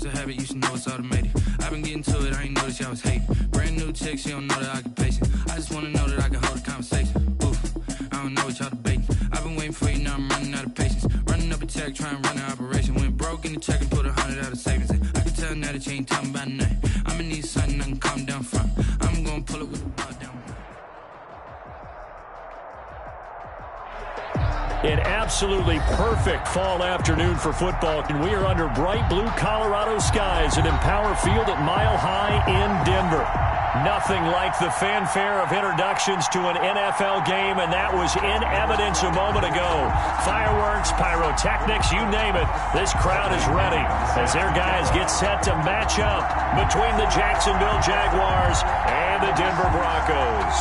it's a habit, you should know it's automated. I've been getting to it, I ain't noticed y'all was hating. Brand new chicks, you don't know that I can pace it. I just wanna know that I can hold a conversation. Oof, I don't know what y'all debating. I've been waiting for you, now I'm running out of patience. Running up a check, trying to run an operation. Went broke in the check and put 100 out of savings. I can tell now that you ain't talking about nothing. I'ma need something I can calm down from. I'm gonna pull it with the ball down. An absolutely perfect fall afternoon for football, and we are under bright blue Colorado skies at Empower Field at Mile High in Denver. Nothing like the fanfare of introductions to an NFL game, and that was in evidence a moment ago. Fireworks, pyrotechnics, you name it. This crowd is ready as their guys get set to match up between the Jacksonville Jaguars and the Denver Broncos.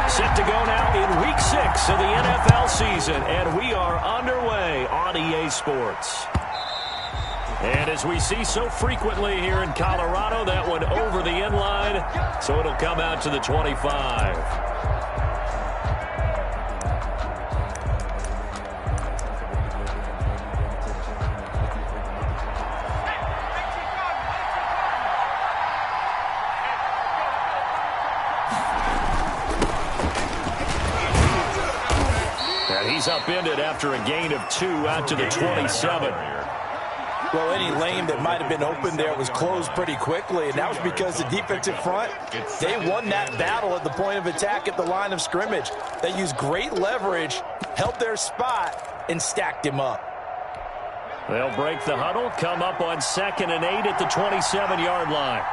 Set to go now in Week 6 of the NFL season, and we are underway on EA Sports. And as we see so frequently here in Colorado, that one over the end line, so it'll come out to the 25. He's upended after a gain of 2 out to the 27. Well, any lane that might have been open there was closed pretty quickly, and that was because the defensive front, they won that battle at the point of attack at the line of scrimmage. They used great leverage, held their spot, and stacked him up. They'll break the huddle, come up on 2nd and 8 at the 27-yard line.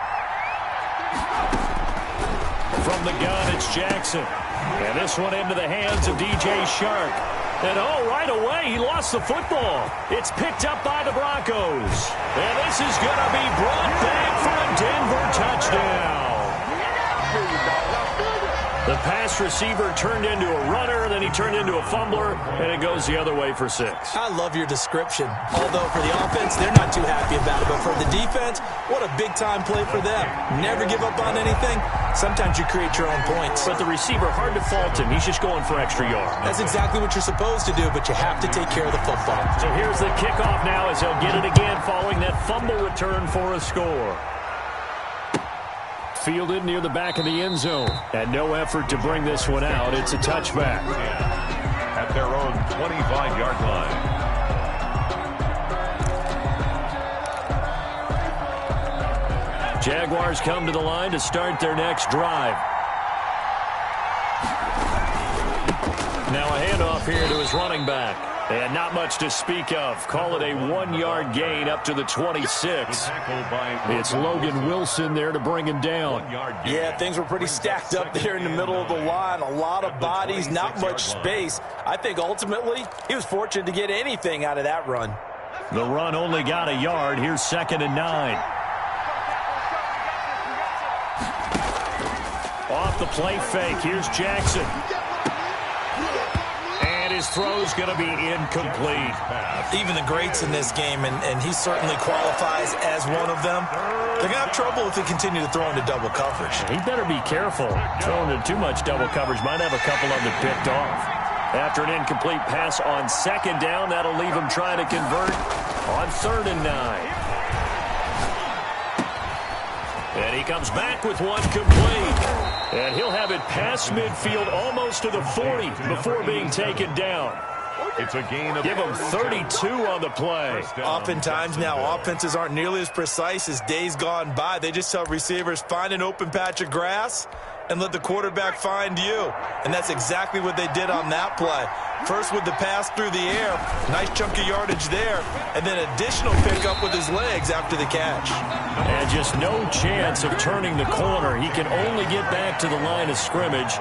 From the gun, it's Jackson. And this one into the hands of DJ Shark. And, oh, right away, he lost the football. It's picked up by the Broncos. And this is going to be brought back for a Denver touchdown. The pass receiver turned into a runner, then he turned into a fumbler, and it goes the other way for 6. I love your description. Although for the offense, they're not too happy about it. But for the defense, what a big-time play for them. Never give up on anything. Sometimes you create your own points. But the receiver, hard to fault him. He's just going for extra yards. That's exactly what you're supposed to do, but you have to take care of the football. So here's the kickoff now as they'll get it again following that fumble return for a score. Fielded near the back of the end zone. And no effort to bring this one out. It's a touchback. At their own 25-yard line. Jaguars come to the line to start their next drive. Now a handoff here to his running back. And not much to speak of. Call it a 1-yard gain up to the 26. It's Logan Wilson there to bring him down. Yeah, things were pretty stacked up there in the middle of the line. A lot of bodies, not much space. I think ultimately he was fortunate to get anything out of that run. The run only got a yard. Here's 2nd and 9. Off the play fake. Here's Jackson. His throw's going to be incomplete. Even the greats in this game, and he certainly qualifies as one of them, they're going to have trouble if they continue to throw into double coverage. He better be careful. Throwing into too much double coverage might have a couple of them picked off. After an incomplete pass on 2nd down, that'll leave him trying to convert on 3rd and 9. And he comes back with one complete. And he'll have it past midfield almost to the 40 before being taken down. It's a gain of... Give him 32 on the play. Oftentimes now, offenses aren't nearly as precise as days gone by. They just tell receivers, find an open patch of grass and let the quarterback find you. And that's exactly what they did on that play. First with the pass through the air, nice chunk of yardage there, and then additional pickup with his legs after the catch. And just no chance of turning the corner. He can only get back to the line of scrimmage.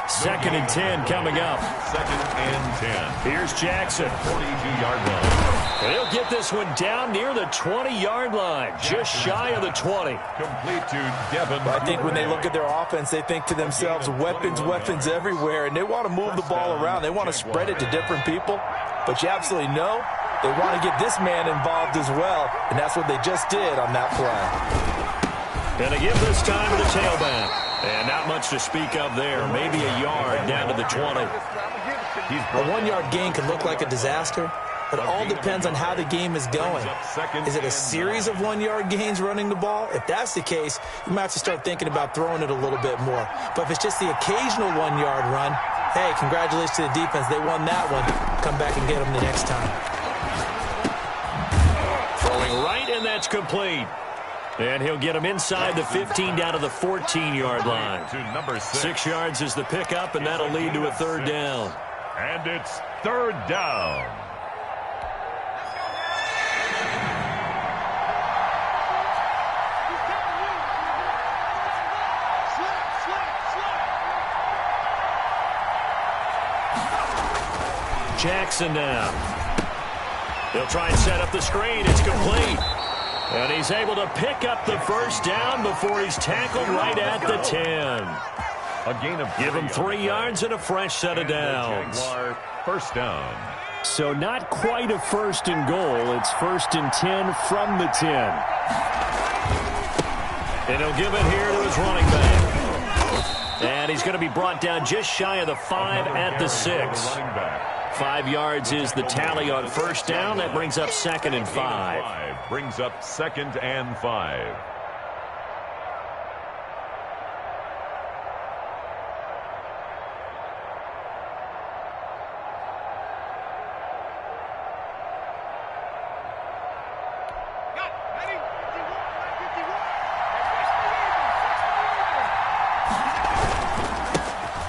2nd and 10 coming up. 2nd and 10. Here's Jackson. 42-yard line. And he'll get this one down near the 20-yard line, just shy of the 20. Complete to Devin. I think when they look at their offense, they think to themselves, weapons everywhere, and they want to move the ball around. They want to spread it to different people, but you absolutely know they want to get this man involved as well, and that's what they just did on that play. Going to give this time to the tailback. And not much to speak of there. Maybe a yard down to the 20. A 1-yard gain can look like a disaster, It all depends on how the game is going. Is it a series of 1-yard gains running the ball? If that's the case, you might have to start thinking about throwing it a little bit more. But if it's just the occasional 1-yard run, hey, congratulations to the defense. They won that one. Come back and get them the next time. Throwing right, and that's complete. And he'll get him inside the 15 down to the 14-yard line. 6 yards is the pickup, and that'll lead to a third down. And it's third down. Jackson now. He'll try and set up the screen. It's complete. And he's able to pick up the first down before he's tackled right at the 10. A gain of Give him 3 yards and a fresh set of downs. Jaguar first down. So not quite a first and goal. It's first and 10 from the 10. And he'll give it here to his running back. And he's going to be brought down just shy of the 5 at the 6. 5 yards is the tally on first down. That brings up 2nd and 5. Brings up 2nd and 5.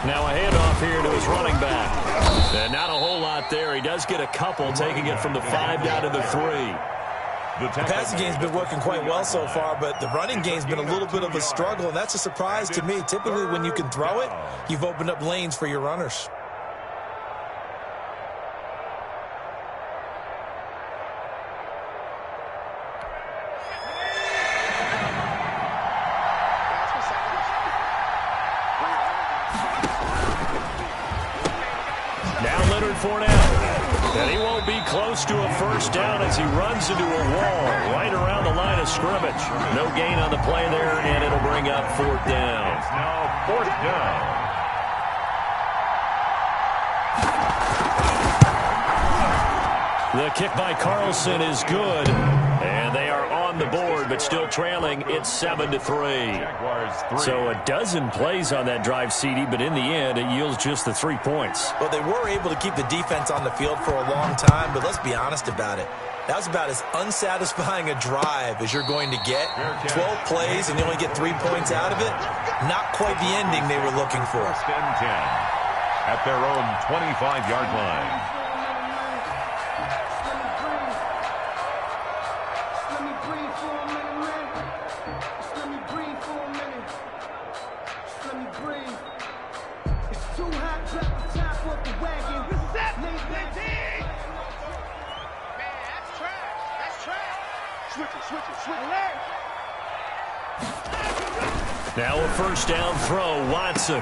Now a handoff here to his running back. And not a whole lot there. He does get a couple, taking it from the 5 down to the 3. The passing game's been working quite well so far, but the running game's been a little bit of a struggle, and that's a surprise to me. Typically, when you can throw it, you've opened up lanes for your runners. And he won't be close to a first down as he runs into a wall right around the line of scrimmage. No gain on the play there, and it'll bring up 4th down. It's now 4th down. The kick by Carlson is good, and they are on the board, but still trailing. It's 7-3. So a dozen plays on that drive, CD, but in the end, it yields just the 3 points. Well, they were able to keep the defense on the field for a long time, but let's be honest about it. That was about as unsatisfying a drive as you're going to get. 12 plays, and you only get 3 points out of it. Not quite the ending they were looking for. 1st and 10 at their own 25-yard line. Now a first down throw, Watson.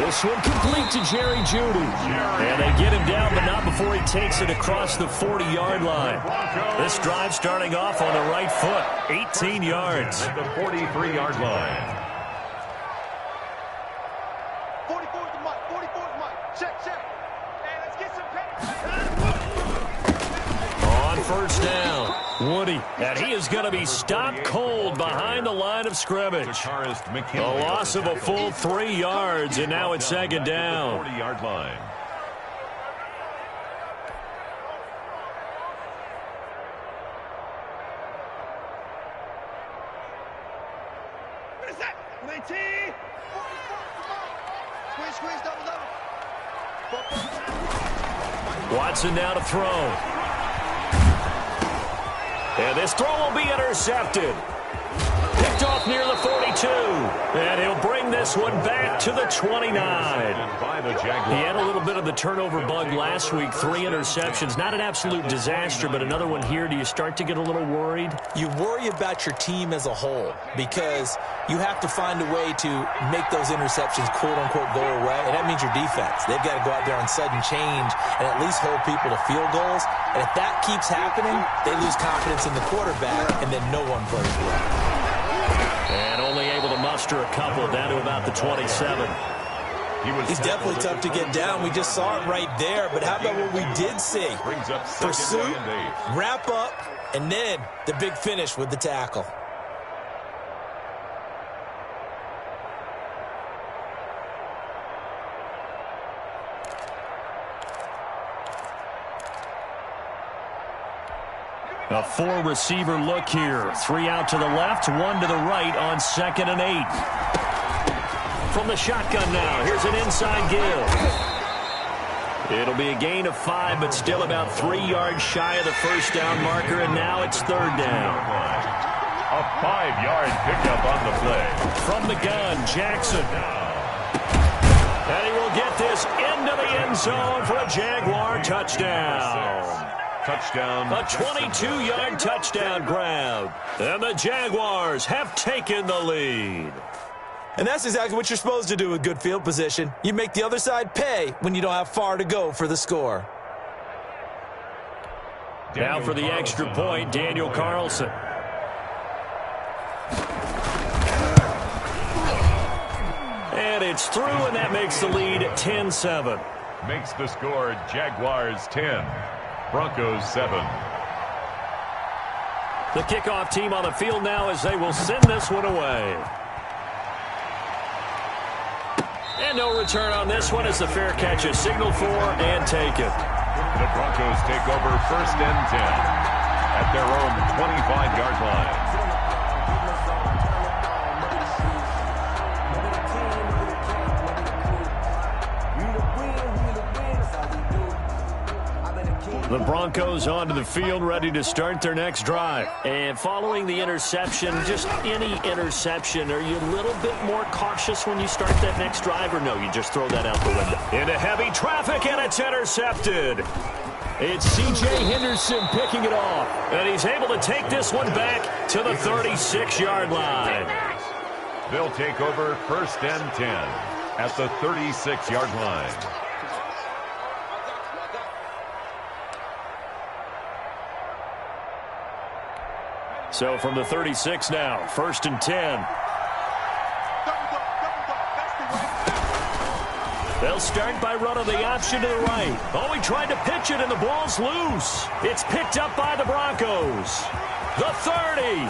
This one complete to Jerry Jeudy. And they get him down, but not before he takes it across the 40-yard line. This drive starting off on the right foot, 18 yards. At the 43-yard line. 44 is the mic, 44 is the mic. Check. Hey, let's get some on first down, Woody. And he is going to be stopped cold behind the line of scrimmage. A loss of a full 3 yards, and now it's 2nd down. 40-yard line. What is that? 19. Squeeze, double. Watson now to throw. And this throw will be intercepted. Picked off near the 42. And he'll bring this one back to the 29. He had a little bit of the turnover bug last week. 3 interceptions. Not an absolute disaster, but another one here. Do you start to get a little worried? You worry about your team as a whole because you have to find a way to make those interceptions, quote-unquote, go away. And that means your defense. They've got to go out there on sudden change and at least hold people to field goals. And if that keeps happening, they lose confidence in the quarterback, and then no one plays well. And only able to muster a couple down to about the 27. He's definitely tough to get down. We just saw it right there. But how about what we did see? Pursuit, wrap up, and then the big finish with the tackle. A four-receiver look here. 3 out to the left, 1 to the right on 2nd and 8. From the shotgun now, here's an inside give. It'll be a gain of 5, but still about 3 yards shy of the first down marker, and now it's 3rd down. A 5-yard pickup on the play. From the gun, Jackson. And he will get this into the end zone for a Jaguar touchdown. Touchdown. A 22-yard touchdown grab. And the Jaguars have taken the lead. And that's exactly what you're supposed to do with good field position. You make the other side pay when you don't have far to go for the score. Now for the extra point, Daniel Carlson. And it's through, and that makes the lead 10-7. Makes the score Jaguars 10. Broncos 7. The kickoff team on the field now as they will send this one away. And no return on this one as the fair catch is signaled for and taken. The Broncos take over 1st and 10 at their own 25-yard line. The Broncos onto the field, ready to start their next drive. And following the interception, just any interception, are you a little bit more cautious when you start that next drive, or no, you just throw that out the window? Into heavy traffic, and it's intercepted. It's C.J. Henderson picking it off, and he's able to take this one back to the 36-yard line. They'll take over 1st and 10 at the 36-yard line. So from the 36 now, 1st and 10. They'll start by running the option to the right. Oh, he tried to pitch it, and the ball's loose. It's picked up by the Broncos. The 30,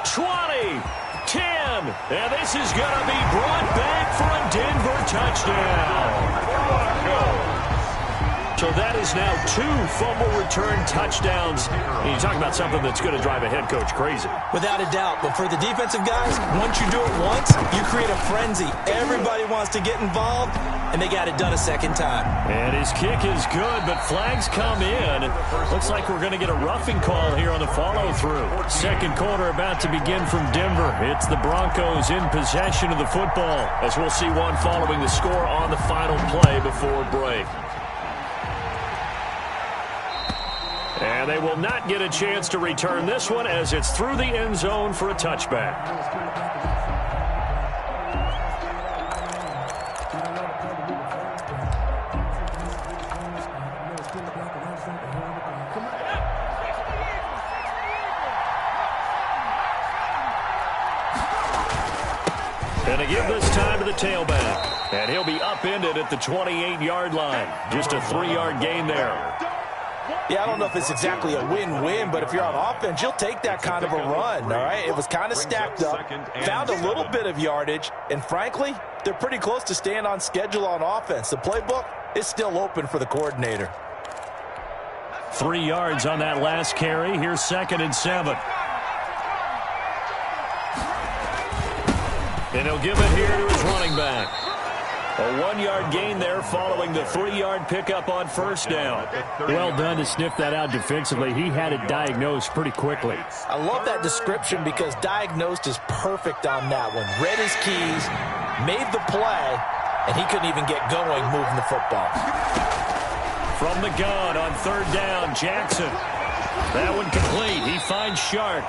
20, 10. And this is going to be brought back for a Denver touchdown. So that is now 2 fumble return touchdowns. And you talk about something that's going to drive a head coach crazy. Without a doubt. But for the defensive guys, once you do it once, you create a frenzy. Everybody wants to get involved, and they got it done a second time. And his kick is good, but flags come in. Looks like we're going to get a roughing call here on the follow-through. Second quarter about to begin from Denver. It's the Broncos in possession of the football, as we'll see one following the score on the final play before break. And they will not get a chance to return this one as it's through the end zone for a touchback. And to give this time to the tailback. And he'll be upended at the 28-yard line. Just a 3-yard gain there. Yeah, I don't know if it's exactly a win-win, but if you're on offense, you'll take that kind of a run, all right? It was kind of stacked up, found a little bit of yardage, and frankly, they're pretty close to staying on schedule on offense. The playbook is still open for the coordinator. 3 yards on that last carry. Here's 2nd and 7. And he'll give it here to his running back. A 1-yard gain there following the 3-yard pickup on 1st down. Well done to sniff that out defensively. He had it diagnosed pretty quickly. I love that description because diagnosed is perfect on that one. Read his keys, made the play, and he couldn't even get going moving the football. From the gun on 3rd down, Jackson. That one complete. He finds Shark.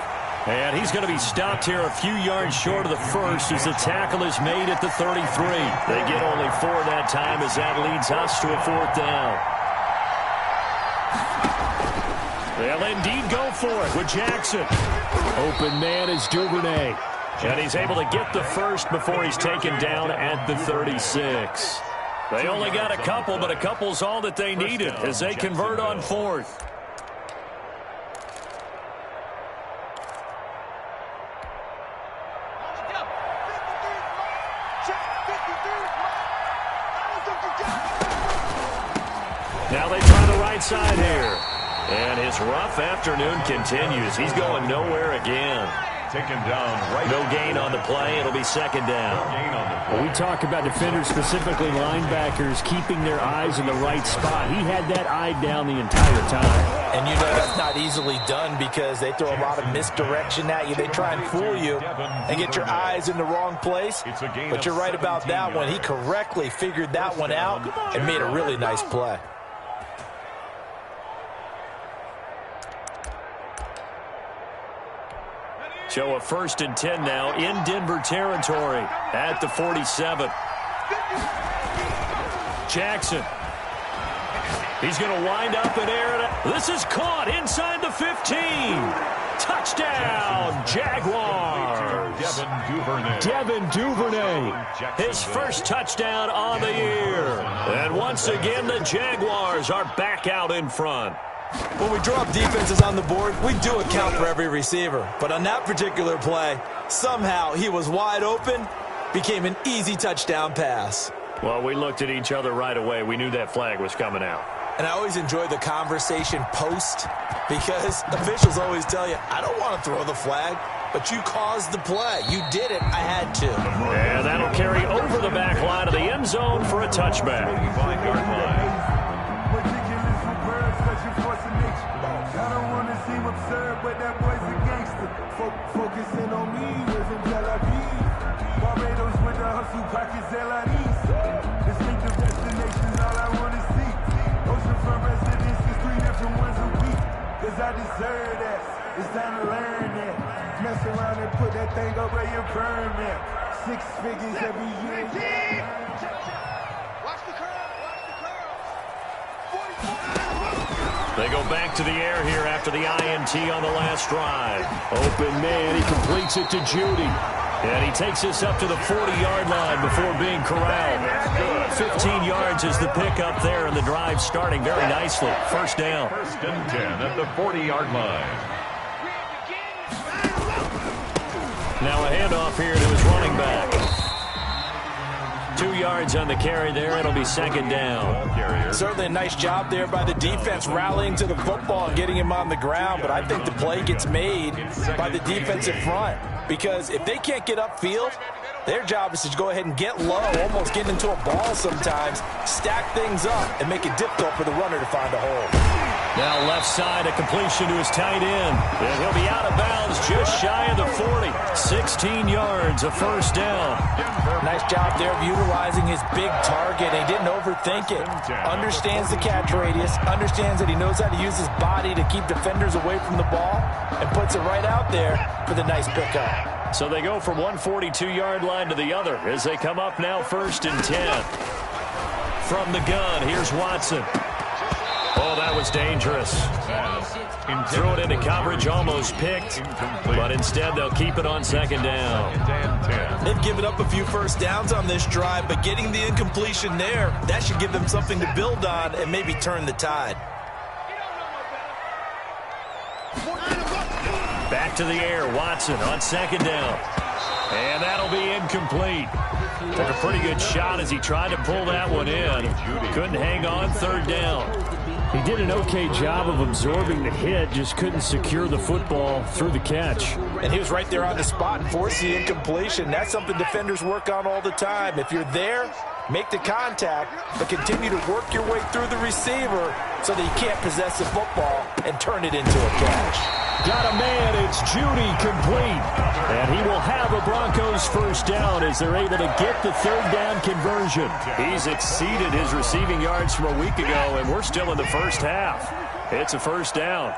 And he's going to be stopped here a few yards short of the first as the tackle is made at the 33. They get only 4 that time as that leads us to a 4th down. They'll indeed go for it with Jackson. Open man is Duvernay. And he's able to get the first before he's taken down at the 36. They only got a couple, but a couple's all that they needed as they convert on fourth. Now they try the right side here. And his rough afternoon continues. He's going nowhere again. Taken down right. No gain on the play. It'll be second down. Well, we talk about defenders, specifically linebackers, keeping their eyes in the right spot. He had that eye down the entire time. And you know that's not easily done because they throw a lot of misdirection at you. They try and fool you and get your eyes in the wrong place. But you're right about that one. He correctly figured that one out and made a really nice play. So a 1st and 10 now in Denver territory at the 47. Jackson. He's going to wind up in air. This is caught inside the 15. Touchdown, Jaguars. Devin Duvernay. His first touchdown on the year. And once again, the Jaguars are back out in front. When we drop defenses on the board, we do account for every receiver. But on that particular play, somehow he was wide open, became an easy touchdown pass. Well, we looked at each other right away. We knew that flag was coming out. And I always enjoy the conversation post because officials always tell you, I don't want to throw the flag, but you caused the play. You did it. I had to. And that'll carry over the back line of the end zone for a touchback. I don't want to seem absurd, but that boy's a gangster. Focusing on me, live in Tel Aviv. Barbados with the hustle, pockets LIDs. Distinctive destinations, all I want to see. Oceanfront residences, 3 different ones a week. Cause I deserve that. It's time to learn that. Mess around and put that thing up where your permit. 6 figures every year. Watch the curl. Watch the curl. 44. They go back to the air here after the INT on the last drive. Open man, he completes it to Judy. And he takes this up to the 40-yard line before being corralled. 15 yards is the pickup there, and the drive starting very nicely. First down. 1st and 10 at the 40-yard line. Now a handoff here to his running back. 2 yards on the carry there. It'll be second down. Certainly a nice job there by the defense rallying to the football and getting him on the ground, but I think the play gets made by the defensive front because if they can't get upfield, their job is to go ahead and get low, almost get into a ball sometimes, stack things up, and make it difficult for the runner to find a hole. Now left side, a completion to his tight end. And he'll be out of bounds just shy of the 40. 16 yards, a first down. Nice job there of utilizing his big target. He didn't overthink it. Understands the catch radius, understands that he knows how to use his body to keep defenders away from the ball, and puts it right out there for the nice pickup. So they go from one 42-yard line to the other as they come up now 1st and 10. From the gun, here's Watson. Oh, that was dangerous. Threw it into coverage, almost picked, but instead they'll keep it on second down. They've given up a few first downs on this drive, but getting the incompletion there, that should give them something to build on and maybe turn the tide. Back to the air, Watson on second down. And that'll be incomplete. Took a pretty good shot as he tried to pull that one in. Couldn't hang on, third down. He did an okay job of absorbing the hit, just couldn't secure the football through the catch. And he was right there on the spot and forced the incompletion. That's something defenders work on all the time. If you're there, make the contact, but continue to work your way through the receiver so that you can't possess the football and turn it into a catch. Got a man, it's Judy, complete. And he will have a Broncos first down as they're able to get the third down conversion. He's exceeded his receiving yards from a week ago, and we're still in the first half. It's a first down.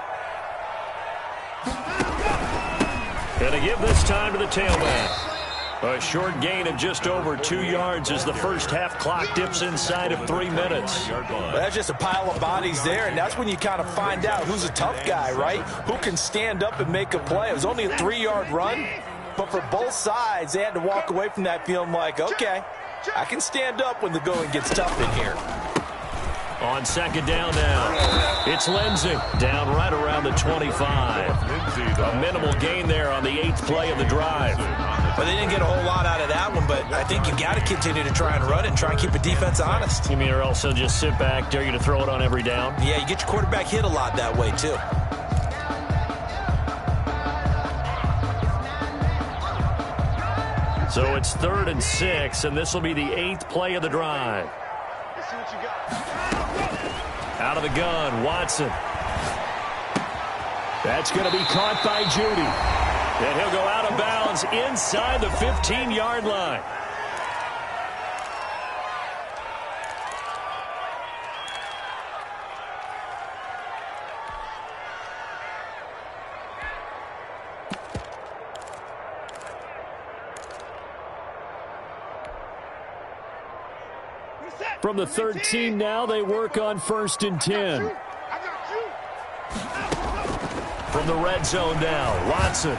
Gonna give this time to the tailback. A short gain of just over 2 yards as the first half clock dips inside of 3 minutes. Well, that's just a pile of bodies there, and that's when you kind of find out who's a tough guy, right? Who can stand up and make a play. It was only a 3-yard run, but for both sides, they had to walk away from that feeling like, okay, I can stand up when the going gets tough in here. On second down now, it's Lindsey down right around the 25. A minimal gain there on the 8th play of the drive. Well, they didn't get a whole lot out of that one, but I think you got to continue to try and run it and try and keep the defense honest. You mean or else they'll just sit back, dare you to throw it on every down? Yeah, you get your quarterback hit a lot that way, too. So it's 3rd and 6, and this will be the 8th play of the drive. Let's see what you got. Out of the gun, Watson. That's going to be caught by Judy. And he'll go out of bounds inside the 15-yard line. From the 13 now, they work on 1st and 10. From the red zone now, Watson.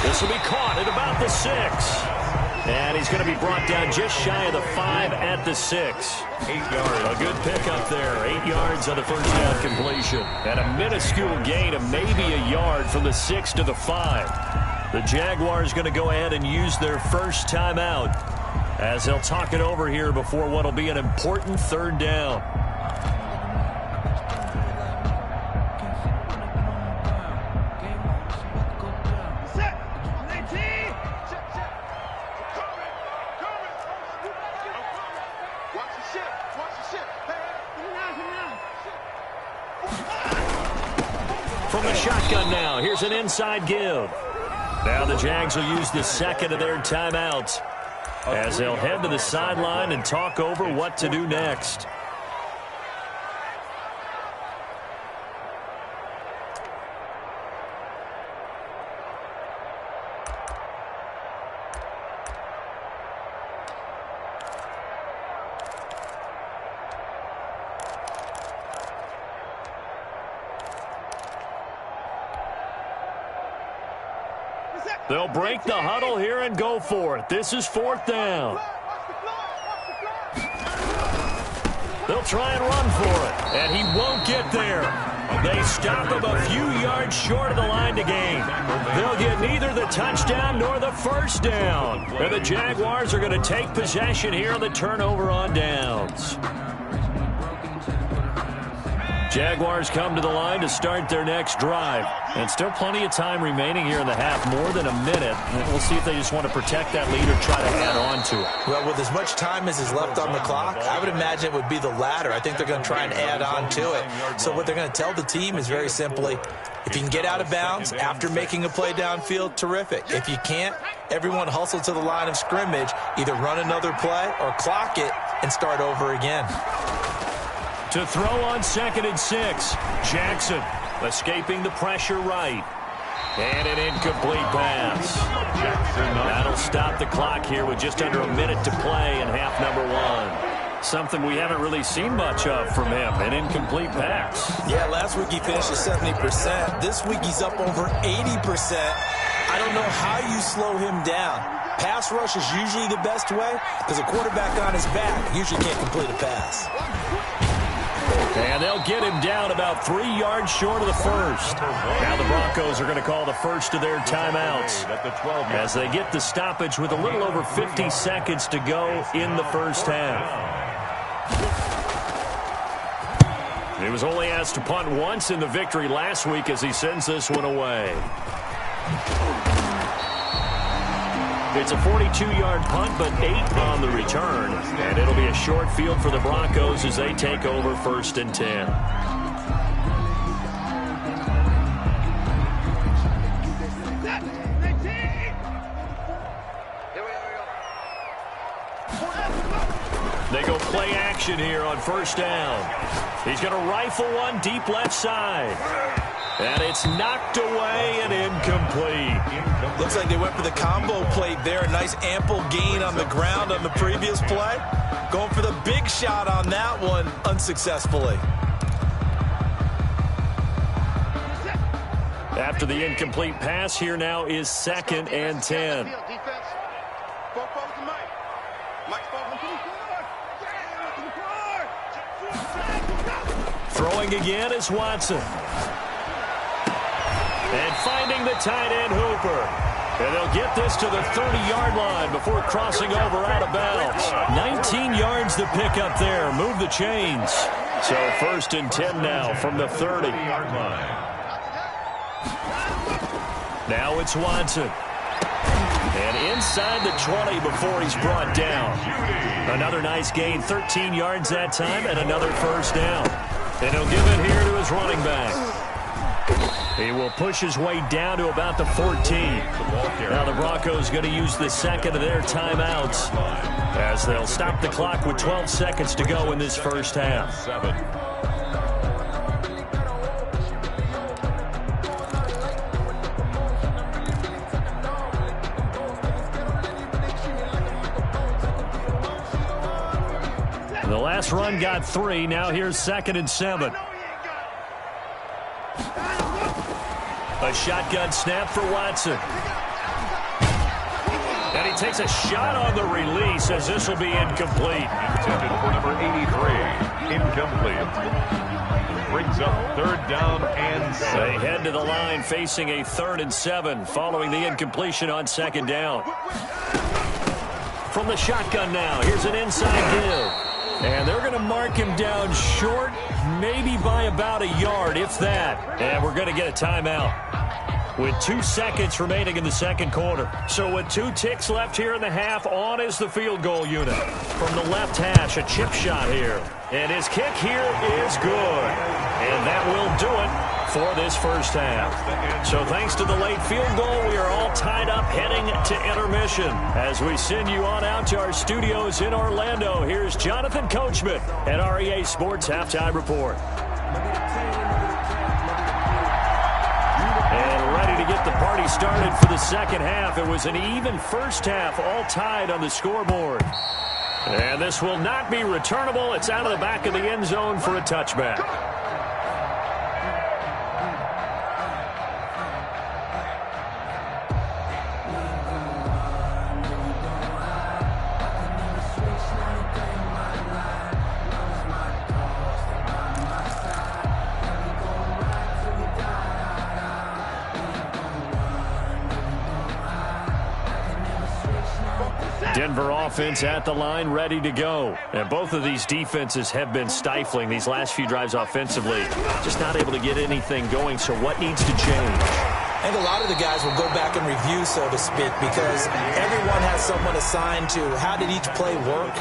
This will be caught at about the 6. And he's going to be brought down just shy of the 5 at the 6. 8 yards. A good pickup there. 8 yards on the first down completion. And a minuscule gain of maybe a yard from the 6 to the 5. The Jaguars going to go ahead and use their first timeout as they'll talk it over here before what will be an important 3rd down. From the shotgun now, here's an inside give. Now the Jags will use the 2nd of their timeouts as they'll head to the sideline and talk over what to do next. They'll break the huddle here and go for it. This is 4th down. They'll try and run for it, and he won't get there. They stop him a few yards short of the line to gain. They'll get neither the touchdown nor the first down. And the Jaguars are going to take possession here on the turnover on downs. Jaguars come to the line to start their next drive. And still plenty of time remaining here in the half, more than a minute. And we'll see if they just want to protect that lead or try to add on to it. Well, with as much time as is left on the clock, I would imagine it would be the latter. I think they're going to try and add on to it. So what they're going to tell the team is very simply, if you can get out of bounds after making a play downfield, terrific. If you can't, everyone hustle to the line of scrimmage, either run another play or clock it and start over again. To throw on 2nd and 6, Jackson escaping the pressure right. And an incomplete pass. That'll stop the clock here with just under a minute to play in half number 1. Something we haven't really seen much of from him, an incomplete pass. Yeah, last week he finished at 70%. This week he's up over 80%. I don't know how you slow him down. Pass rush is usually the best way because a quarterback on his back usually can't complete a pass. And they'll get him down about 3 yards short of the first. Now the Broncos are going to call the first of their timeouts as they get the stoppage with a little over 50 seconds to go in the first half. He was only asked to punt once in the victory last week as he sends this one away. It's a 42-yard punt, but 8 on the return. And it'll be a short field for the Broncos as they take over 1st and 10. They go play action here on 1st down. He's going to rifle one deep left side. And it's knocked away and incomplete. Looks like they went for the combo plate there. A nice ample gain on the ground on the previous play. Going for the big shot on that one unsuccessfully. After the incomplete pass, here now is 2nd and 10. Throwing again is Watson. And finding the tight end Hooper. And they'll get this to the 30-yard line before crossing over out of bounds. 19 yards to pick up there. Move the chains. So 1st and 10 now from the 30-yard line. Now it's Watson. And inside the 20 before he's brought down. Another nice gain, 13 yards that time, and another 1st down. And he'll give it here to his running back. He will push his way down to about the 14. Now the Broncos going to use the second of their timeouts as they'll stop the clock with 12 seconds to go in this first half. The last run got 3. Now here's 2nd and 7. A shotgun snap for Watson. And he takes a shot on the release as this will be incomplete. Intended for number 83. Incomplete. Brings up 3rd down and 7. They head to the line facing a 3rd and 7 following the incompletion on 2nd down. From the shotgun now, here's an inside give. And they're going to mark him down short, maybe by about a yard, if that. And we're going to get a timeout with 2 seconds remaining in the second quarter. So with 2 ticks left here in the half, on is the field goal unit. From the left hash, a chip shot here. And his kick here is good. And that will do it for this first half. So thanks to the late field goal, we are all tied up heading to intermission. As we send you on out to our studios in Orlando, here's Jonathan Coachman at REA Sports Halftime Report. And ready to get the party started for the second half. It was an even first half, all tied on the scoreboard. And this will not be returnable. It's out of the back of the end zone for a touchback. Denver offense at the line, ready to go. And both of these defenses have been stifling these last few drives offensively. Just not able to get anything going, so what needs to change? I think a lot of the guys will go back and review, so to speak, because everyone has someone assigned to how did each play work.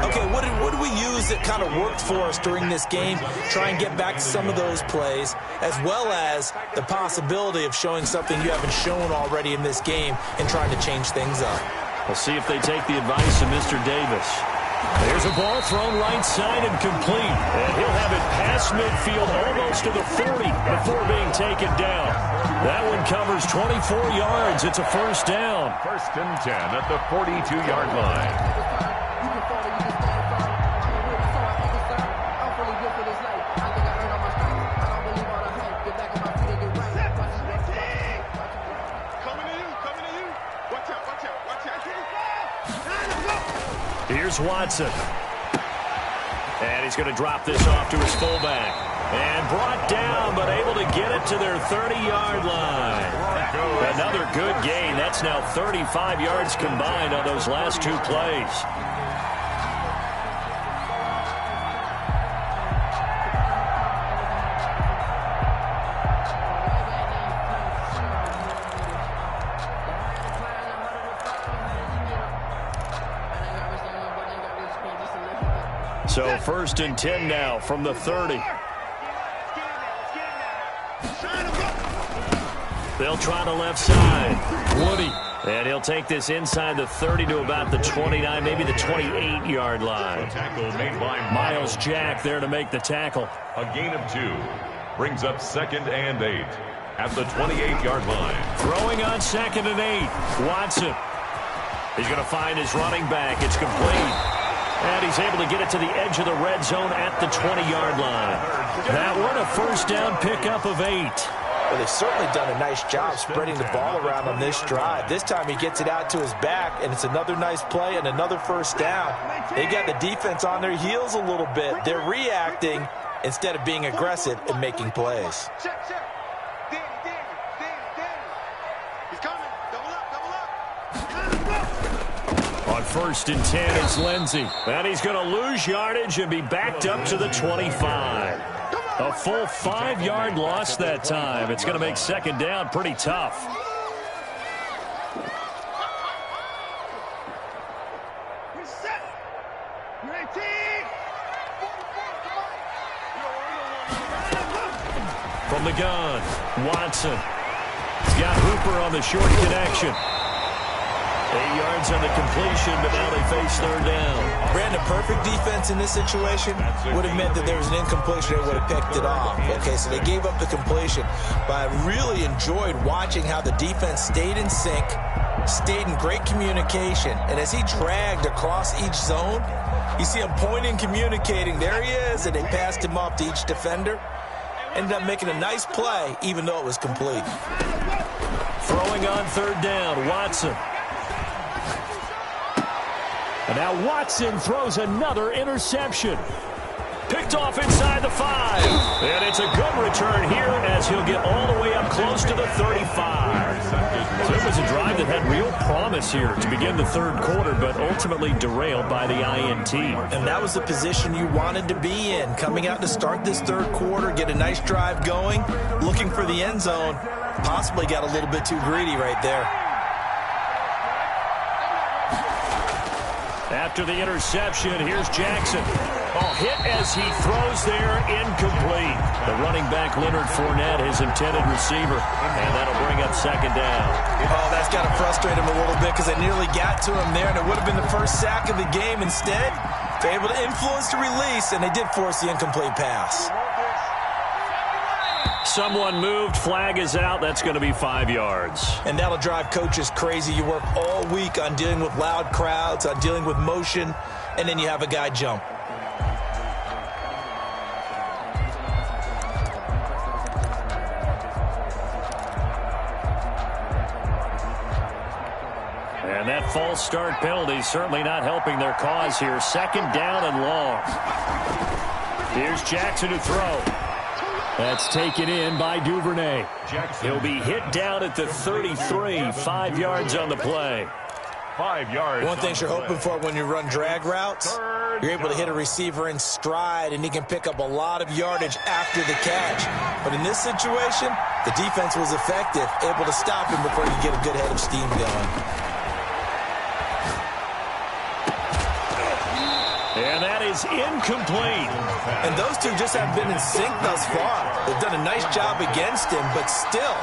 Okay, what did we use that kind of worked for us during this game? Try and get back to some of those plays, as well as the possibility of showing something you haven't shown already in this game and trying to change things up. We'll see if they take the advice of Mr. Davis. There's a ball thrown right side and complete. And he'll have it past midfield almost to the 40 before being taken down. That one covers 24 yards. It's a first down. 1st and 10 at the 42-yard line. Here's Watson. And he's going to drop this off to his fullback. And brought down, but able to get it to their 30-yard line. Another good gain. That's now 35 yards combined on those last 2 plays. So 1st and 10 now from the 30. They'll try the left side. Woody. And he'll take this inside the 30 to about the 29, maybe the 28-yard line. Tackle made by Miles Jack there to make the tackle. A gain of 2. Brings up 2nd and 8 at the 28-yard line. Throwing on 2nd and 8. Watson. He's going to find his running back. It's complete. And he's able to get it to the edge of the red zone at the 20-yard line. That one a first down pickup of 8. Well, they've certainly done a nice job spreading the ball around on this drive. This time he gets it out to his back, and it's another nice play and another first down. They got the defense on their heels a little bit. They're reacting, instead of being aggressive and making plays. Check. Danny. He's coming. Double up. On 1st and 10 is Lindsey. And he's going to lose yardage and be backed up to the 25. A full 5-yard loss that time. It's going to make 2nd down pretty tough. From the gun, Watson. He's got Hooper on the short connection. 8 yards on the completion, but now they face 3rd down. Brandon, perfect defense in this situation would have meant that there was an incompletion. They would have picked it off. Okay, so they gave up the completion. But I really enjoyed watching how the defense stayed in sync, stayed in great communication. And as he dragged across each zone, you see him pointing, communicating. There he is, and they passed him off to each defender. Ended up making a nice play, even though it was complete. Throwing on 3rd down, Watson. And now Watson throws another interception. Picked off inside the 5. And it's a good return here as he'll get all the way up close to the 35. So it was a drive that had real promise here to begin the 3rd quarter, but ultimately derailed by the INT. And that was the position you wanted to be in. Coming out to start this 3rd quarter, get a nice drive going, looking for the end zone. Possibly got a little bit too greedy right there. After the interception, here's Jackson. Oh, hit as he throws there, incomplete. The running back, Leonard Fournette, his intended receiver, and that'll bring up 2nd down. Oh, that's got to frustrate him a little bit because they nearly got to him there, and it would have been the first sack of the game. Instead, they're able to influence the release, and they did force the incomplete pass. Someone moved, flag is out. That's going to be 5 yards. And that'll drive coaches crazy. You work all week on dealing with loud crowds, on dealing with motion, and then you have a guy jump. And that false start penalty certainly not helping their cause here. 2nd down and long. Here's Jackson to throw. That's taken in by Duvernay. He'll be hit down at the 33. 5 yards on the play. 5 yards. One thing you're hoping for when you run drag routes, you're able to hit a receiver in stride, and he can pick up a lot of yardage after the catch. But in this situation, the defense was effective, able to stop him before you get a good head of steam going. And that is incomplete. And those two just haven't been in sync thus far. They've done a nice job against him, but still,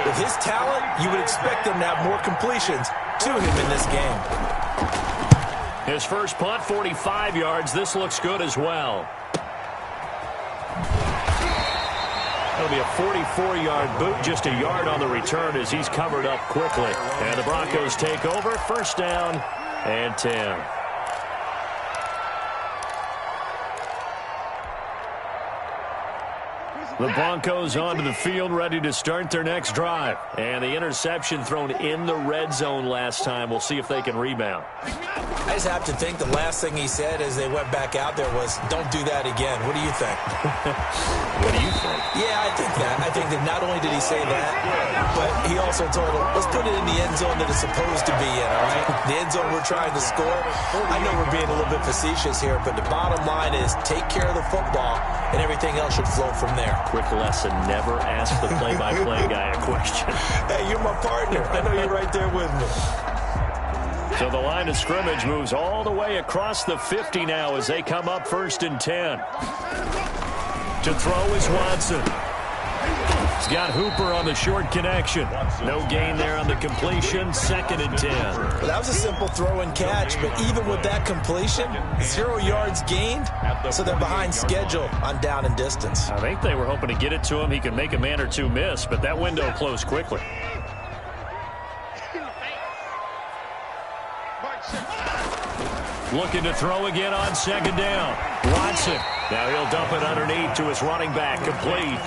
with his talent, you would expect them to have more completions to him in this game. His first punt, 45 yards. This looks good as well. That'll be a 44-yard boot, just a yard on the return as he's covered up quickly. And the Broncos take over, 1st down and 10. The Broncos onto the field, ready to start their next drive. And the interception thrown in the red zone last time. We'll see if they can rebound. I just have to think the last thing he said as they went back out there was, don't do that again. What do you think? What do you think? Yeah, I think that. I think that not only did he say that, but he also told him, let's put it in the end zone that it's supposed to be in, all right? The end zone we're trying to score. I know we're being a little bit facetious here, but the bottom line is take care of the football, and everything else should flow from there. Quick lesson, never ask the play-by-play guy a question. Hey, you're my partner. I know you're right there with me. So the line of scrimmage moves all the way across the 50 now as they come up 1st and 10. To throw is Watson. He's got Hooper on the short connection. No gain there on the completion. 2nd and 10. Well, that was a simple throw and catch, but even with that completion, 0 yards gained, so they're behind schedule on down and distance. I think they were hoping to get it to him. He could make a man or two miss, but that window closed quickly. Looking to throw again on 2nd down. Watson. Now he'll dump it underneath to his running back. Complete.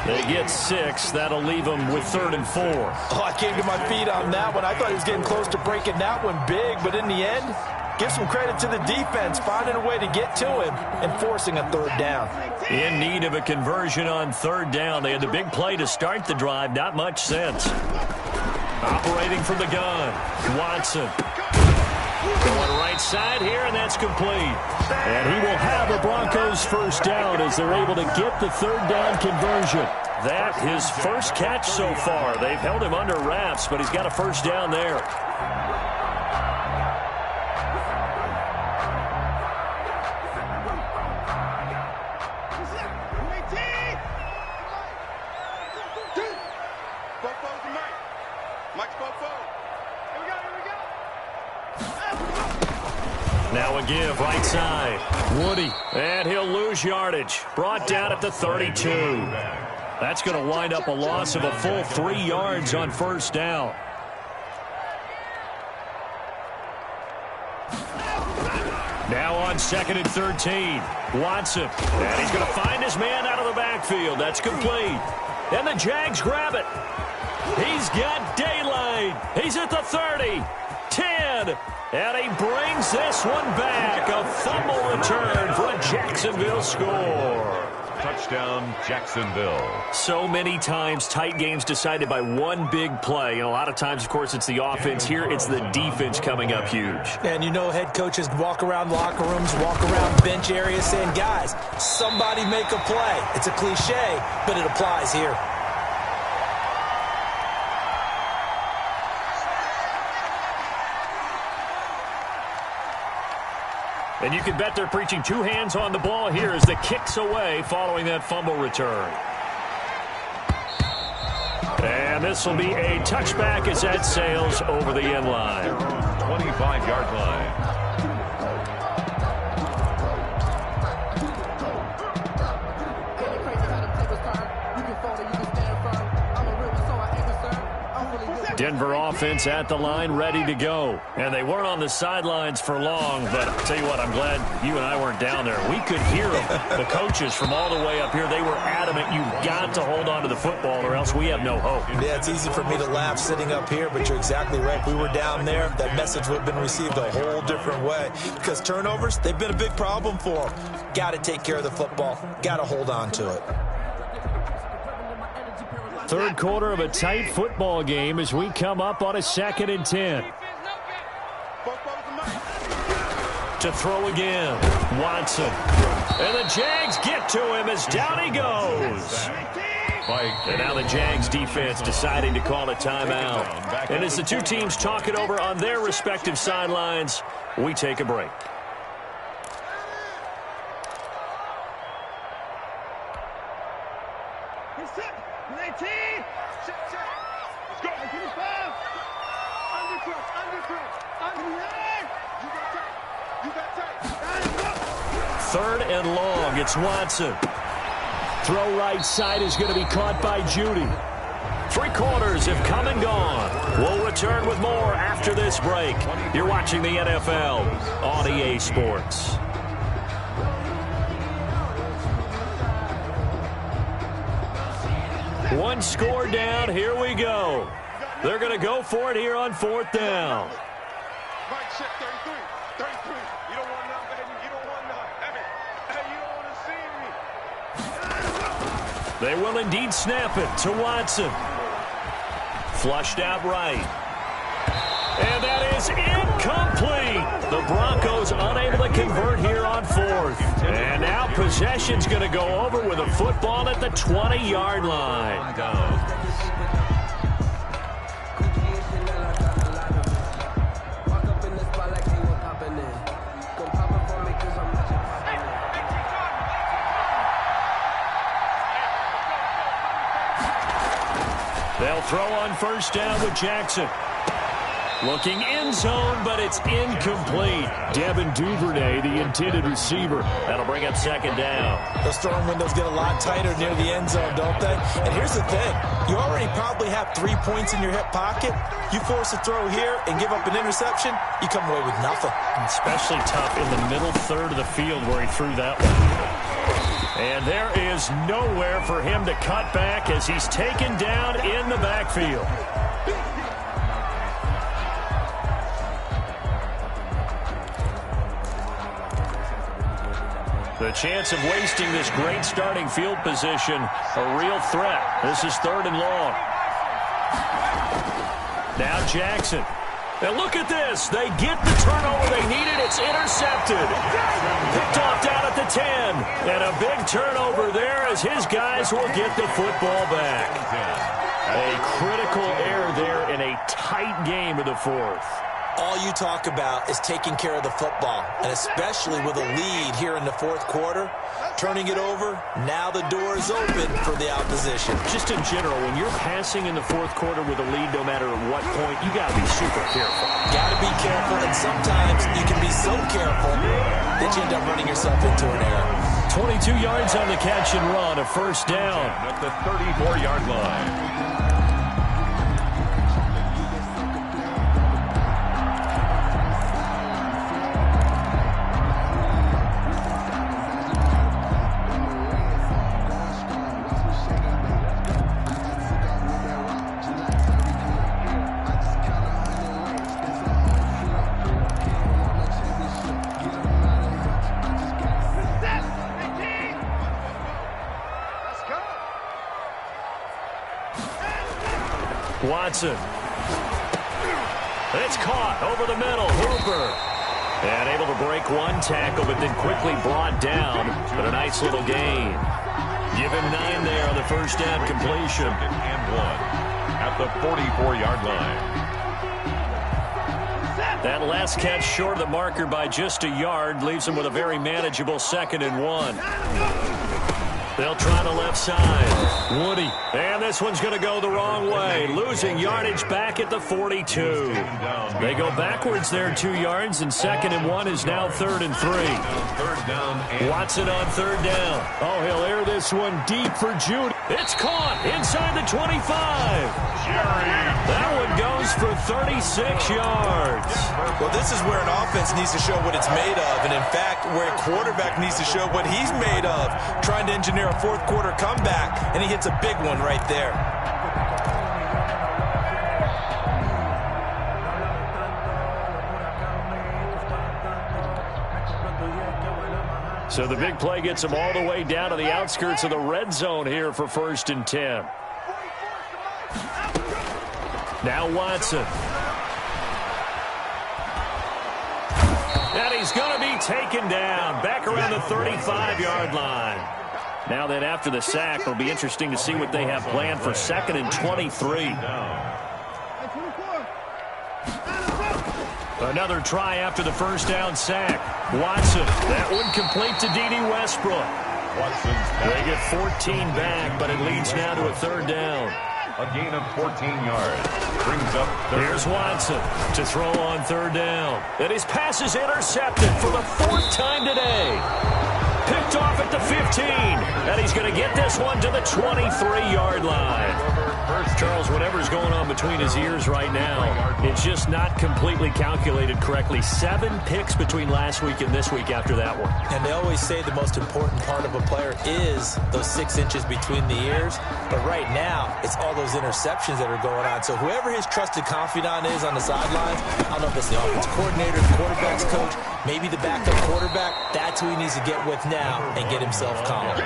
They get 6. That'll leave him with 3rd and 4. Oh, I came to my feet on that one. I thought he was getting close to breaking that one big, but in the end, Give some credit to the defense, finding a way to get to him and forcing a third down. In need of a conversion on third down. They had the big play to start the drive. Not much sense. Operating from the gun, Watson. Going right side here, and that's complete. And he will have a Broncos first down as they're able to get the third down conversion. That his first catch so far. They've held him under wraps, but he's got a first down there. Now a give, right side. Woody, and he'll lose yardage. Brought down at the 32. That's going to wind up a loss of a full 3 yards on first down. Now on second and 13. Watson, and he's going to find his man out of the backfield. That's complete. And the Jags grab it. He's got daylight. He's at the 30, 10, and he brings this one back. A fumble return for a Jacksonville score. Touchdown, Jacksonville. So many times, tight games decided by one big play. And a lot of times, of course, it's the offense. Here, it's the defense coming up huge. And you know head coaches walk around locker rooms, walk around bench areas saying, guys, somebody make a play. It's a cliche, but it applies here. And you can bet they're preaching 2 hands on the ball here as the kick's away following that fumble return. And this will be a touchback as that sails over the end line. 25-yard line. Denver offense at the line, ready to go. And they weren't on the sidelines for long, but I'll tell you what, I'm glad you and I weren't down there. We could hear them. The coaches from all the way up here, they were adamant, you've got to hold on to the football or else we have no hope. Yeah, it's easy for me to laugh sitting up here, but you're exactly right. If we were down there, that message would have been received a whole different way. Because turnovers, they've been a big problem for them. Got to take care of the football. Got to hold on to it. Third quarter of a tight football game as we come up on a 2nd and 10. To throw again, Watson. And the Jags get to him as down he goes. And now the Jags defense deciding to call a timeout. And as the two teams talk it over on their respective sidelines, we take a break. Third and long, it's Watson. Throw right side is going to be caught by Judy. 3 quarters have come and gone. We'll return with more after this break. You're watching the NFL on EA Sports. One score down, here we go. They're going to go for it here on 4th down. Mike, check 33. 33. You don't want none, baby. You don't want none. Hey, you don't want to see me. They will indeed snap it to Watson. Flushed out right. And that is incomplete. The Broncos unable to convert here on 4th. And now possession's going to go over with a football at the 20-yard line. They'll throw on first down with Jackson. Looking end zone, but it's incomplete. Devin Duvernay, the intended receiver. That'll bring up 2nd down. Those throwing windows get a lot tighter near the end zone, don't they? And here's the thing. You already probably have 3 points in your hip pocket. You force a throw here and give up an interception, you come away with nothing. Especially tough in the middle third of the field where he threw that one. And there is nowhere for him to cut back as he's taken down in the backfield. The chance of wasting this great starting field position, a real threat. This is 3rd and long. Now Jackson. And look at this. They get the turnover they needed. It's intercepted. Picked off down at the 10. And a big turnover there as his guys will get the football back. A critical error there in a tight game of the 4th. All you talk about is taking care of the football, and especially with a lead here in the 4th quarter, turning it over, now the door is open for the opposition. Just in general, when you're passing in the 4th quarter with a lead, no matter what point, you got to be super careful. Got to be careful, and sometimes you can be so careful that you end up running yourself into an error. 22 yards on the catch and run, a first down. At the 34-yard line. Watson. It's caught over the middle. Hooper. And able to break one tackle, but then quickly brought down. But a nice little gain. Give him 9 there on the first down completion. And 1 at the 44-yard line. That last catch short of the marker by just a yard leaves him with a very manageable 2nd and 1. They'll try the left side. Woody. And this one's going to go the wrong way. Losing yardage back at the 42. They go backwards there 2 yards, and 2nd and 1 is now 3rd and 3. Watson on 3rd down. Oh, he'll air this one deep for Judy. It's caught inside the 25. That one goes for 36 yards. Well, this is where an offense needs to show what it's made of, and in fact, where a quarterback needs to show what he's made of, trying to engineer a 4th quarter comeback, and he hits a big one right there. So the big play gets him all the way down to the outskirts of the red zone here for 1st and 10. Now Watson. And he's going to be taken down back around the 35-yard line. Now then, after the sack, it'll be interesting to see what they have planned for 2nd and 23. Another try after the first down sack. Watson, that one complete to D.D. Westbrook. They get 14 back, but it leads now to a 3rd down. A gain of 14 yards. Brings up 3rd. Here's Watson to throw on 3rd down. And his pass is intercepted for the 4th time today. Picked off at the 15. And he's going to get this one to the 23-yard line. Charles, whatever's going on between his ears right now, it's just not completely calculated correctly. 7 picks between last week and this week after that one. And they always say the most important part of a player is those 6 inches between the ears. But right now, it's all those interceptions that are going on. So whoever his trusted confidant is on the sidelines, I don't know if it's the offensive coordinator, the quarterback's coach, maybe the backup quarterback, that's who he needs to get with now and get himself calm.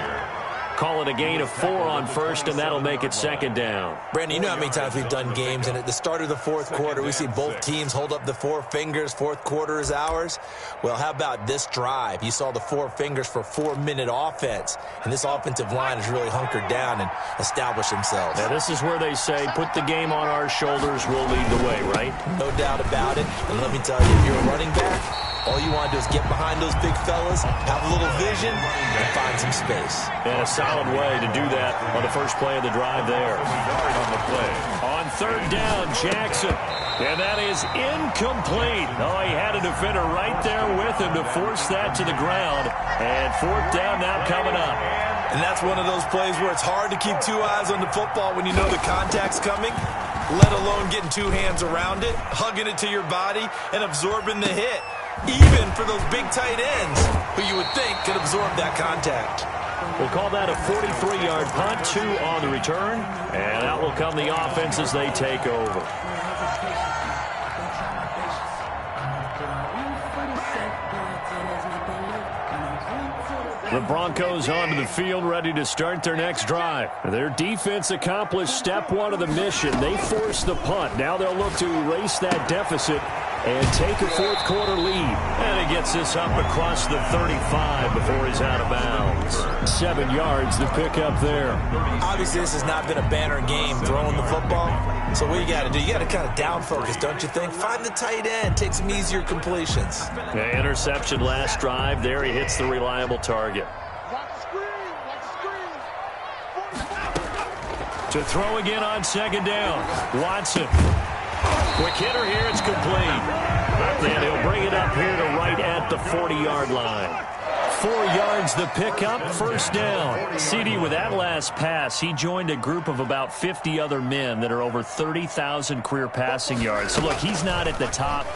Call it a gain of 4 on 1st, and that'll make it 2nd down. Brandon, you know how many times we've done games, and at the start of the 4th quarter, we see both teams hold up the 4 fingers, 4th quarter is ours. Well, how about this drive? You saw the 4 fingers for 4-minute offense, and this offensive line has really hunkered down and established themselves. Now, this is where they say, put the game on our shoulders, we'll lead the way, right? No doubt about it, and let me tell you, if you're a running back, all you want to do is get behind those big fellas, have a little vision, and find some space. And a solid way to do that on the first play of the drive there. On 3rd down, Jackson. And that is incomplete. Oh, he had a defender right there with him to force that to the ground. And 4th down now coming up. And that's one of those plays where it's hard to keep 2 eyes on the football when you know the contact's coming, let alone getting 2 hands around it, hugging it to your body, and absorbing the hit. Even for those big tight ends who you would think could absorb that contact. We'll call that a 43-yard punt, 2 on the return. And out will come the offense as they take over. The Broncos onto the field, ready to start their next drive. Their defense accomplished step one of the mission. They forced the punt. Now they'll look to erase that deficit and take a fourth quarter lead. And he gets this up across the 35 before he's out of bounds. 7 yards to pick up there. Obviously, this has not been a banner game throwing the football. So what you got to do, you got to kind of down focus, don't you think? Find the tight end, take some easier completions. The interception last drive. There he hits the reliable target. To throw again on second down. Watson. Quick hitter here. It's complete. And he'll bring it up here to right at the 40-yard line. 4 yards the pickup, first down. CD, with that last pass, he joined a group of about 50 other men that are over 30,000 career passing yards. So, look, he's not at the top,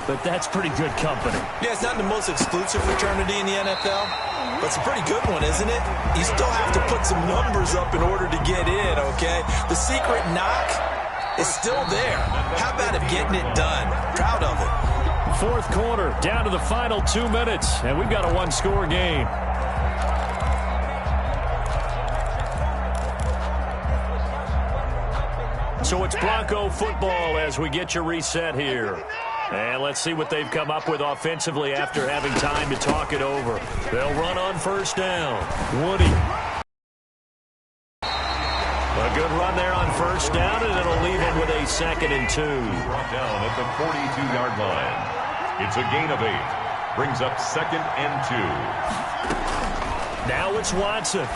but that's pretty good company. Yeah, it's not the most exclusive fraternity in the NFL, but it's a pretty good one, isn't it? You still have to put some numbers up in order to get in, okay? The secret knock is still there. How about him getting it done? Proud of it. Fourth quarter, down to the final 2 minutes, and we've got a one-score game. So it's Bronco football as we get your reset here. And let's see what they've come up with offensively after having time to talk it over. They'll run on first down. Woody. A good run there on first down, and it'll leave him with a 2nd and 2. Brought down at the 42-yard line. It's a gain of 8. Brings up 2nd and 2. Now it's Watson.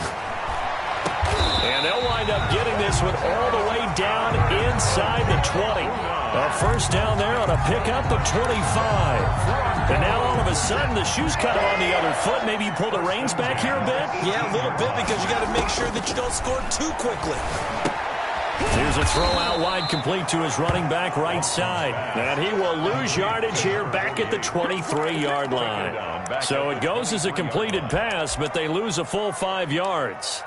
And they'll wind up getting this one all the way down inside the 20. A first down there on a pickup of 25. And now all of a sudden the shoe's kind of on the other foot. Maybe you pull the reins back here a bit? Yeah, a little bit, because you got to make sure that you don't score too quickly. Here's a throw out wide, complete to his running back right side. And he will lose yardage here back at the 23-yard line. So it goes as a completed pass, but they lose a full 5 yards.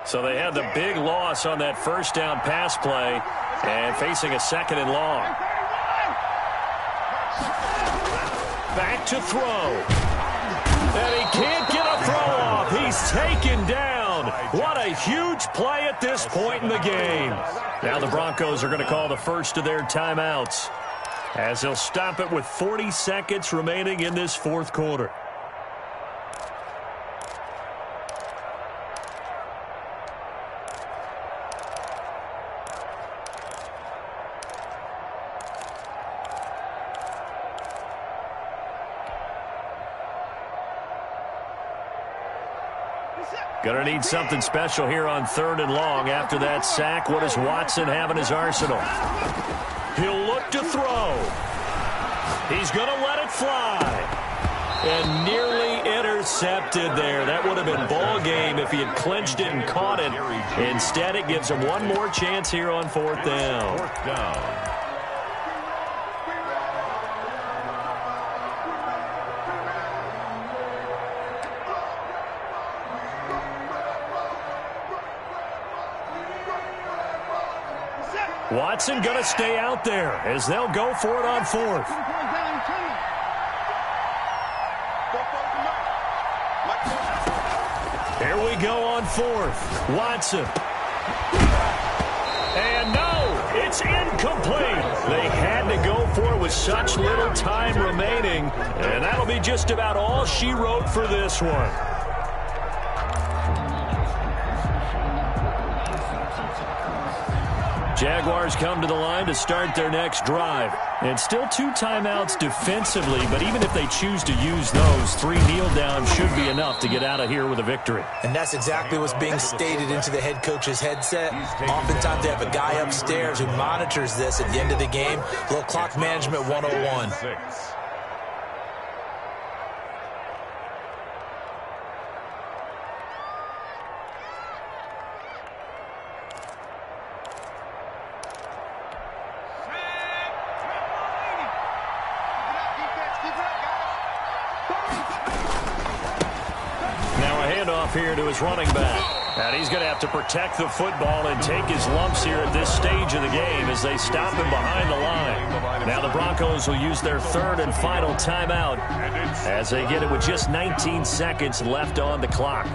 So they had the big loss on that first down pass play and facing a 2nd and long. Back to throw. And he can't get a throw off. He's taken down. What a huge play at this point in the game. Now the Broncos are going to call the first of their timeouts as they'll stop it with 40 seconds remaining in this fourth quarter. Going to need something special here on 3rd and long. After that sack, what does Watson have in his arsenal? He'll look to throw. He's going to let it fly. And nearly intercepted there. That would have been ball game if he had clinched it and caught it. Instead, it gives him one more chance here on 4th down. 4th down. Watson going to stay out there as they'll go for it on 4th. Here we go on 4th. Watson. And no, it's incomplete. They had to go for it with such little time remaining. And that'll be just about all she wrote for this one. Jaguars come to the line to start their next drive. And still 2 timeouts defensively, but even if they choose to use those, 3 kneel downs should be enough to get out of here with a victory. And that's exactly what's being stated into the head coach's headset. Oftentimes they have a guy upstairs who monitors this at the end of the game. Little clock management 101. Here to his running back. And he's going to have to protect the football and take his lumps here at this stage of the game as they stop him behind the line. Now the Broncos will use their third and final timeout as they get it with just 19 seconds left on the clock.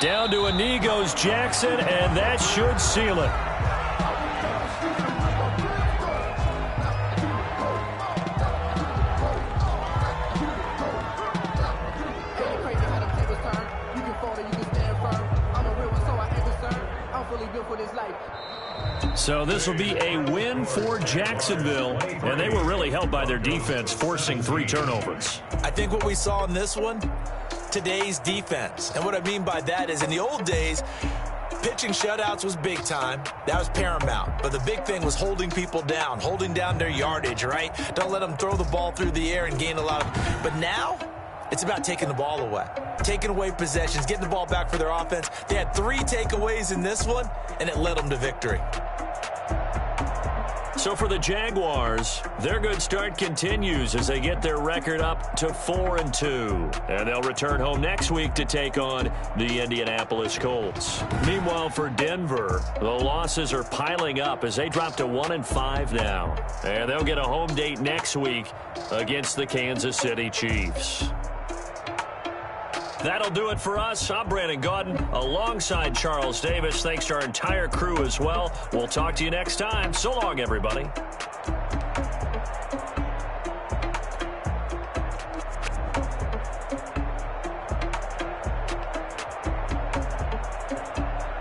Down to a knee goes Jackson, and that should seal it. So this will be a win for Jacksonville, and they were really helped by their defense, forcing 3 turnovers. I think what we saw in this one, today's defense. And what I mean by that is in the old days, pitching shutouts was big time. That was paramount. But the big thing was holding people down, holding down their yardage, right? Don't let them throw the ball through the air and gain a lot of... But now, it's about taking the ball away. Taking away possessions, getting the ball back for their offense. They had 3 takeaways in this one, and it led them to victory. So for the Jaguars, their good start continues as they get their record up to 4-2. And they'll return home next week to take on the Indianapolis Colts. Meanwhile, for Denver, the losses are piling up as they drop to 1-5 now. And they'll get a home date next week against the Kansas City Chiefs. That'll do it for us. I'm Brandon Gaudin alongside Charles Davis. Thanks to our entire crew as well. We'll talk to you next time. So long, everybody.